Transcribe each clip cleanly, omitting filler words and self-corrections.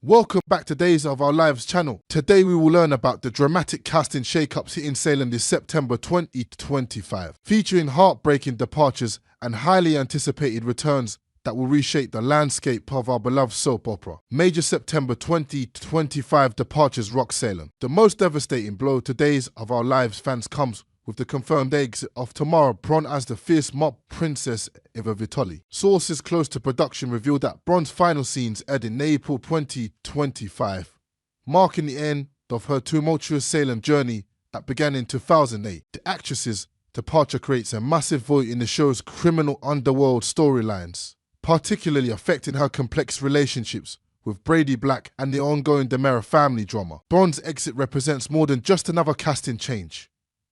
Welcome back to Days of Our Lives channel. Today we will learn about the dramatic casting shakeups hitting Salem this September 2025, featuring heartbreaking departures and highly anticipated returns that will reshape the landscape of our beloved soap opera. Major September 2025 departures rock Salem. The most devastating blow to Days of Our Lives fans comes with the confirmed exit of Tamara Bron as the fierce mop princess Eva Vitoli. Sources close to production revealed that Bron's final scenes aired in April 2025, marking the end of her tumultuous Salem journey that began in 2008. The actress's departure creates a massive void in the show's criminal underworld storylines, particularly affecting her complex relationships with Brady Black and the ongoing DiMera family drama. Bron's exit represents more than just another casting change.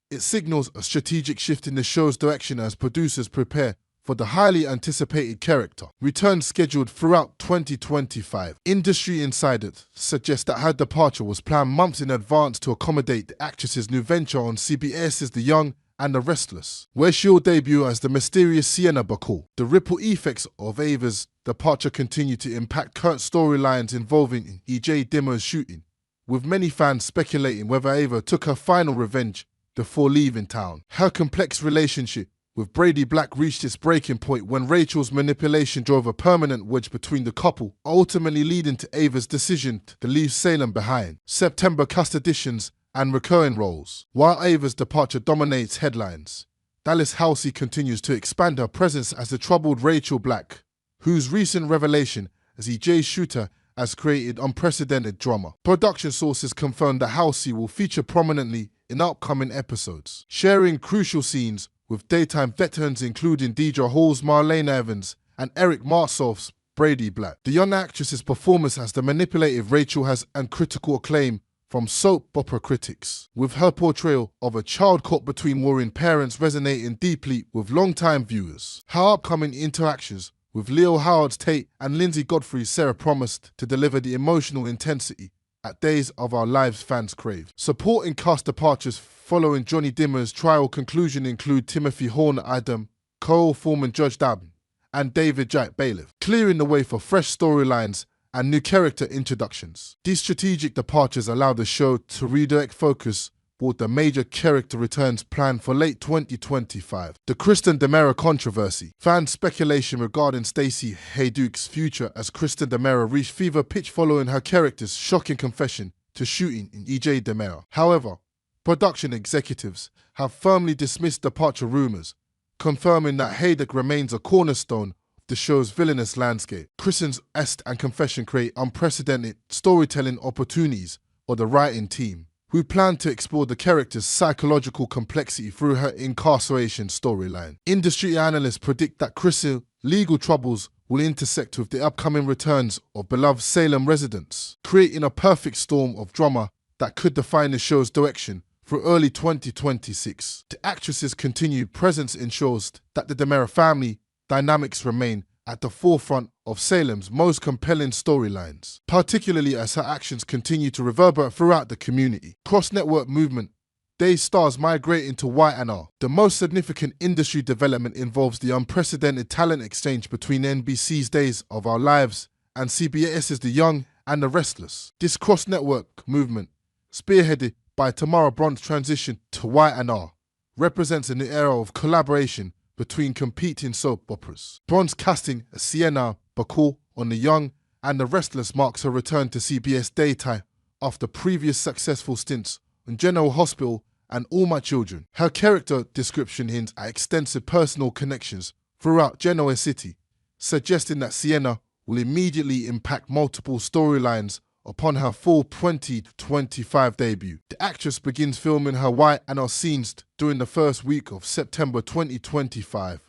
It signals a strategic shift in the show's direction as producers prepare for the highly anticipated character. Returns scheduled throughout 2025. Industry insiders suggest that her departure was planned months in advance to accommodate the actress's new venture on CBS's The Young and the Restless, where she'll debut as the mysterious Sienna Bacall. The ripple effects of Ava's departure continue to impact current storylines involving E.J. Dimmer's shooting, with many fans speculating whether Ava took her final revenge before leaving town. Her complex relationship with Brady Black reached its breaking point when Rachel's manipulation drove a permanent wedge between the couple, ultimately leading to Ava's decision to leave Salem behind. September cast additions and recurring roles. While Ava's departure dominates headlines, Dallas Halsey continues to expand her presence as the troubled Rachel Black, whose recent revelation as E.J.'s shooter has created unprecedented drama. Production sources confirm that Halsey will feature prominently in upcoming episodes, sharing crucial scenes with daytime veterans including Deidre Hall's Marlena Evans and Eric Marsoff's Brady Black. The young actress's performance as the manipulative Rachel has earned critical acclaim from soap opera critics, with her portrayal of a child caught between warring parents resonating deeply with longtime viewers. Her upcoming interactions with Leo Howard's Tate and Lindsay Godfrey's Sarah promised to deliver the emotional intensity that Days of Our Lives fans crave. Supporting cast departures following Johnny Dimmer's trial conclusion include Timothy Horn Adam, Cole Foreman Judge Dabin, and David Jack Bailiff, clearing the way for fresh storylines and new character introductions. These strategic departures allow the show to redirect focus toward the major character returns planned for late 2025. The Kristen DiMera controversy. Fan speculation regarding Stacey Hayduke's future as Kristen DiMera reached fever pitch following her character's shocking confession to shooting in E.J. DiMera. However, production executives have firmly dismissed departure rumors, confirming that Hayduke remains a cornerstone of the show's villainous landscape. Kristen's arrest and confession create unprecedented storytelling opportunities for the writing team, who plan to explore the character's psychological complexity through her incarceration storyline. Industry analysts predict that Kristen's legal troubles will intersect with the upcoming returns of beloved Salem residents, creating a perfect storm of drama that could define the show's direction through early 2026. The actress's continued presence ensures that the DiMera family dynamics remain at the forefront of Salem's most compelling storylines, particularly as her actions continue to reverberate throughout the community. Cross-network movement. Days stars migrating to Y&R. The most significant industry development involves the unprecedented talent exchange between NBC's Days of Our Lives and CBS's The Young and the Restless. This cross-network movement, spearheaded by Tamara Bron's transition to Y&R, represents a new era of collaboration between competing soap operas. Bron's casting as Sienna Bacall on The Young and the Restless marks her return to CBS daytime after previous successful stints on General Hospital and All My Children. Her character description hints at extensive personal connections throughout Genoa City, suggesting that Sienna will immediately impact multiple storylines upon her full 2025 debut. The actress begins filming her Y&R scenes during the first week of September 2025,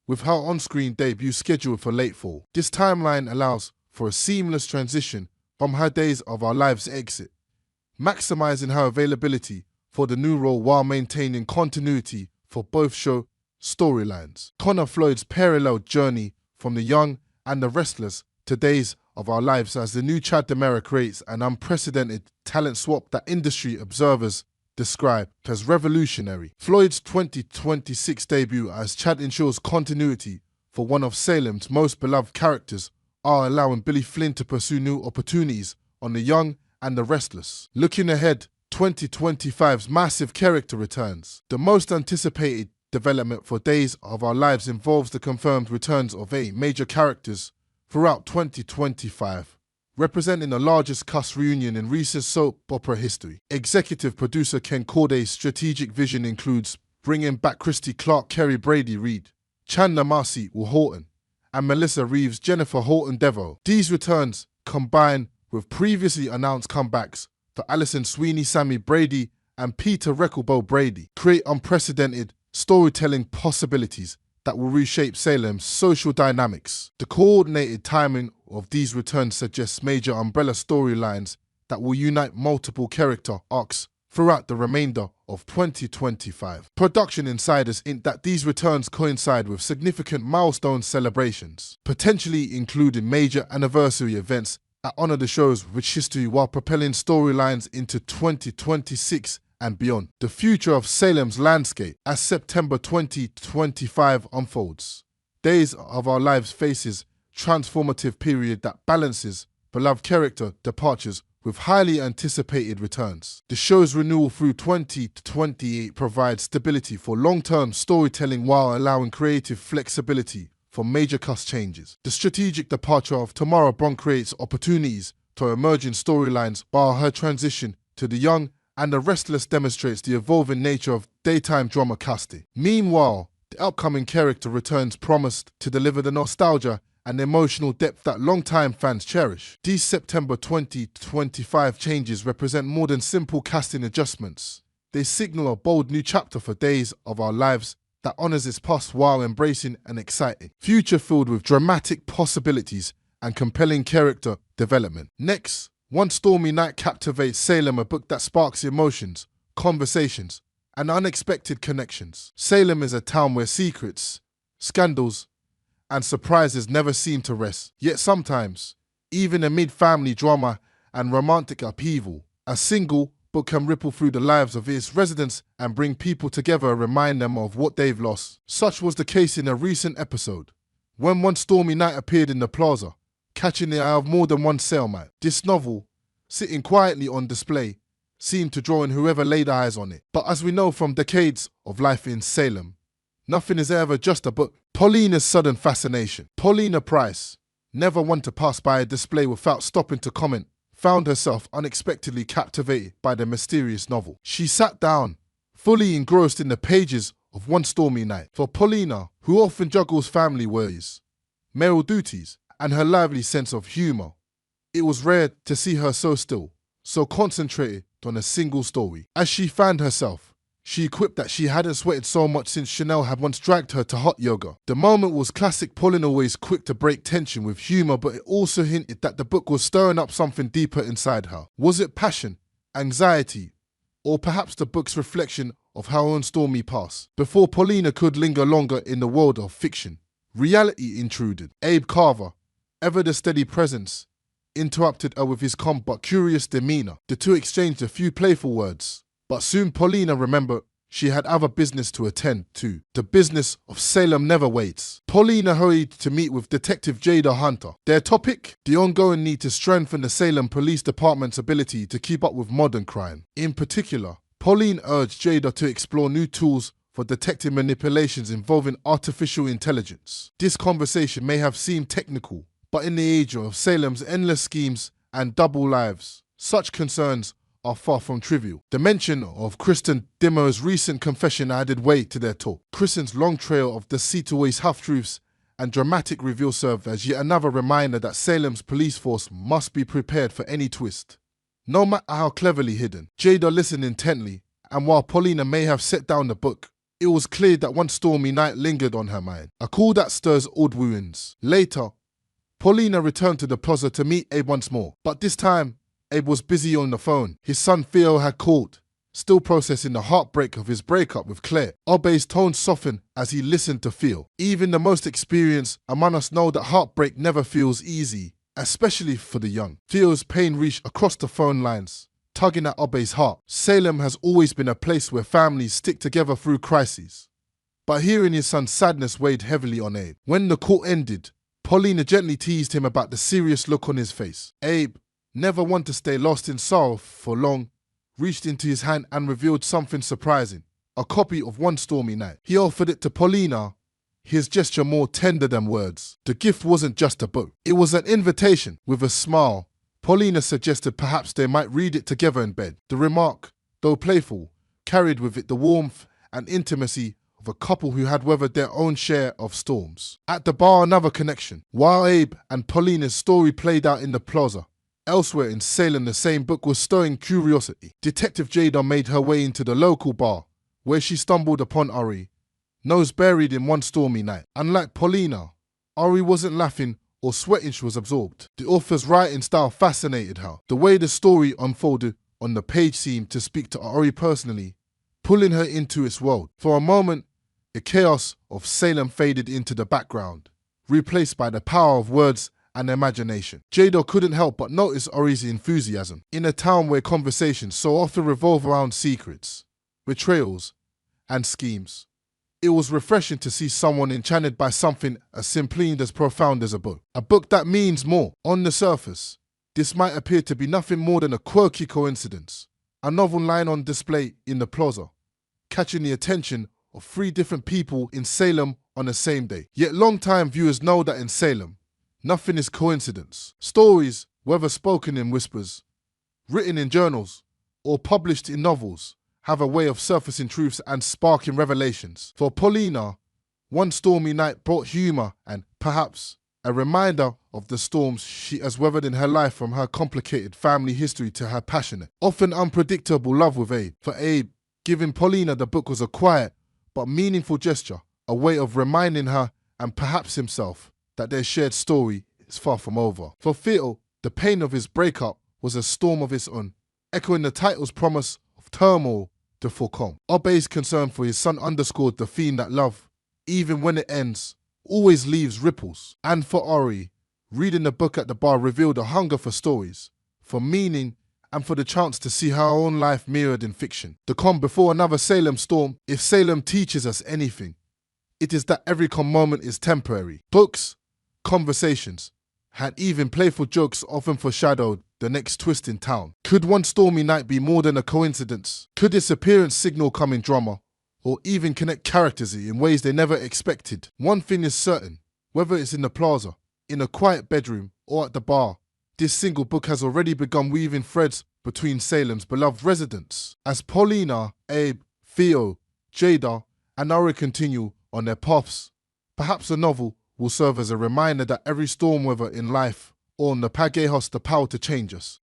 with her on-screen debut scheduled for late fall. This timeline allows for a seamless transition from her Days of Our Lives exit, maximizing her availability for the new role while maintaining continuity for both show storylines. Connor Floyd's parallel journey from The Young and the Restless to Days of Our Lives as the new Chad DiMera creates an unprecedented talent swap that industry observers describe as revolutionary. Floyd's 2026 debut as Chad ensures continuity for one of Salem's most beloved characters, are allowing Billy Flynn to pursue new opportunities on the young and the restless. Looking ahead, 2025's massive character returns. The most anticipated development for Days of Our Lives involves the confirmed returns of 8 major characters throughout 2025, representing the largest cast reunion in recent soap opera history. Executive producer Ken Corday's strategic vision includes bringing back Christy Clark, Kerry Brady Reed, Chandler Marcy Will Horton, and Melissa Reeves Jennifer Horton Devo. These returns, combined with previously announced comebacks for Alison Sweeney, Sammy Brady, and Peter Recklebow Brady, create unprecedented storytelling possibilities that will reshape Salem's social dynamics. The coordinated timing of these returns suggests major umbrella storylines that will unite multiple character arcs throughout the remainder of 2025. Production insiders hint that these returns coincide with significant milestone celebrations, potentially including major anniversary events that honor the show's rich history while propelling storylines into 2026 and beyond. The future of Salem's landscape as September 2025 unfolds. Days of Our Lives faces transformative period that balances beloved character departures with highly anticipated returns. The show's renewal through 2028 provides stability for long-term storytelling while allowing creative flexibility for major cast changes. The strategic departure of Tamara Bond creates opportunities for emerging storylines, while her transition to the young and the restless demonstrates the evolving nature of daytime drama casting. Meanwhile, the upcoming character returns promised to deliver the nostalgia and emotional depth that longtime fans cherish. These September 2025 changes represent more than simple casting adjustments. They signal a bold new chapter for Days of Our Lives that honors its past while embracing an exciting future filled with dramatic possibilities and compelling character development. Next, One Stormy Night captivates Salem, a book that sparks emotions, conversations, and unexpected connections. Salem is a town where secrets, scandals, and surprises never seem to rest. Yet sometimes, even amid family drama and romantic upheaval, a single book can ripple through the lives of its residents and bring people together and remind them of what they've lost. Such was the case in a recent episode, when One Stormy Night appeared in the plaza, catching the eye of more than one cellmate. This novel, sitting quietly on display, seemed to draw in whoever laid eyes on it. But as we know from decades of life in Salem, nothing is ever just a book. Paulina's sudden fascination. Paulina Price, never one to pass by a display without stopping to comment, found herself unexpectedly captivated by the mysterious novel. She sat down, fully engrossed in the pages of One Stormy Night. For Paulina, who often juggles family worries, male duties, and her lively sense of humour, it was rare to see her so still, so concentrated on a single story. As she found herself, she quipped that she hadn't sweated so much since Chanel had once dragged her to hot yoga. The moment was classic Paulina, always quick to break tension with humour, but it also hinted that the book was stirring up something deeper inside her. Was it passion, anxiety, or perhaps the book's reflection of her own stormy past? Before Paulina could linger longer in the world of fiction, reality intruded. Abe Carver, ever the steady presence, interrupted her with his calm but curious demeanour. The two exchanged a few playful words. But soon Paulina remembered she had other business to attend to. The business of Salem never waits. Paulina hurried to meet with Detective Jada Hunter. Their topic? The ongoing need to strengthen the Salem Police Department's ability to keep up with modern crime. In particular, Pauline urged Jada to explore new tools for detecting manipulations involving artificial intelligence. This conversation may have seemed technical, but in the age of Salem's endless schemes and double lives, such concerns are far from trivial. The mention of Kristen DiMera's recent confession added weight to their talk. Kristen's long trail of deceit-always half-truths and dramatic reveal served as yet another reminder that Salem's police force must be prepared for any twist, no matter how cleverly hidden. Jada listened intently, and while Paulina may have set down the book, it was clear that One Stormy Night lingered on her mind, a call that stirs old wounds. Later, Paulina returned to the plaza to meet Abe once more, but this time, Abe was busy on the phone. His son Theo had called, still processing the heartbreak of his breakup with Claire. Abe's tone softened as he listened to Theo. Even the most experienced among us know that heartbreak never feels easy, especially for the young. Theo's pain reached across the phone lines, tugging at Abe's heart. Salem has always been a place where families stick together through crises. But hearing his son's sadness weighed heavily on Abe. When the call ended, Paulina gently teased him about the serious look on his face. Abe, never one to stay lost in sorrow for long, reached into his hand and revealed something surprising. A copy of One Stormy Night. He offered it to Paulina, his gesture more tender than words. The gift wasn't just a book. It was an invitation. With a smile, Paulina suggested perhaps they might read it together in bed. The remark, though playful, carried with it the warmth and intimacy of a couple who had weathered their own share of storms. At the bar, another connection. While Abe and Paulina's story played out in the plaza, elsewhere in Salem, the same book was stirring curiosity. Detective Jada made her way into the local bar, where she stumbled upon Ori, nose buried in One Stormy Night. Unlike Paulina, Ori wasn't laughing or sweating, she was absorbed. The author's writing style fascinated her. The way the story unfolded on the page seemed to speak to Ori personally, pulling her into its world. For a moment, the chaos of Salem faded into the background, replaced by the power of words and imagination. Jada couldn't help but notice Ori's enthusiasm. In a town where conversations so often revolve around secrets, betrayals, and schemes, it was refreshing to see someone enchanted by something as simply and as profound as a book. A book that means more. On the surface, this might appear to be nothing more than a quirky coincidence. A novel lying on display in the plaza, catching the attention of 3 different people in Salem on the same day. Yet long-time viewers know that in Salem, nothing is coincidence. Stories, whether spoken in whispers, written in journals, or published in novels, have a way of surfacing truths and sparking revelations. For Paulina, One Stormy Night brought humor and, perhaps, a reminder of the storms she has weathered in her life, from her complicated family history to her passionate, often unpredictable love with Abe. For Abe, giving Paulina the book was a quiet but meaningful gesture, a way of reminding her, and perhaps himself, that their shared story is far from over. For Theo, the pain of his breakup was a storm of its own, echoing the title's promise of turmoil to forcome. Obe's concern for his son underscored the theme that love, even when it ends, always leaves ripples. And for Ori, reading the book at the bar revealed a hunger for stories, for meaning, and for the chance to see her own life mirrored in fiction. The calm before another Salem storm. If Salem teaches us anything, it is that every calm moment is temporary. Books, conversations, and even playful jokes often foreshadowed the next twist in town. Could One Stormy Night be more than a coincidence? Could its appearance signal coming drama, or even connect characters in ways they never expected? One thing is certain, whether it's in the plaza, in a quiet bedroom, or at the bar, this single book has already begun weaving threads between Salem's beloved residents. As Paulina, Abe, Theo, Jada, and Ori continue on their paths, perhaps the novel will serve as a reminder that every storm, whether in life or on the Page, has the power to change us.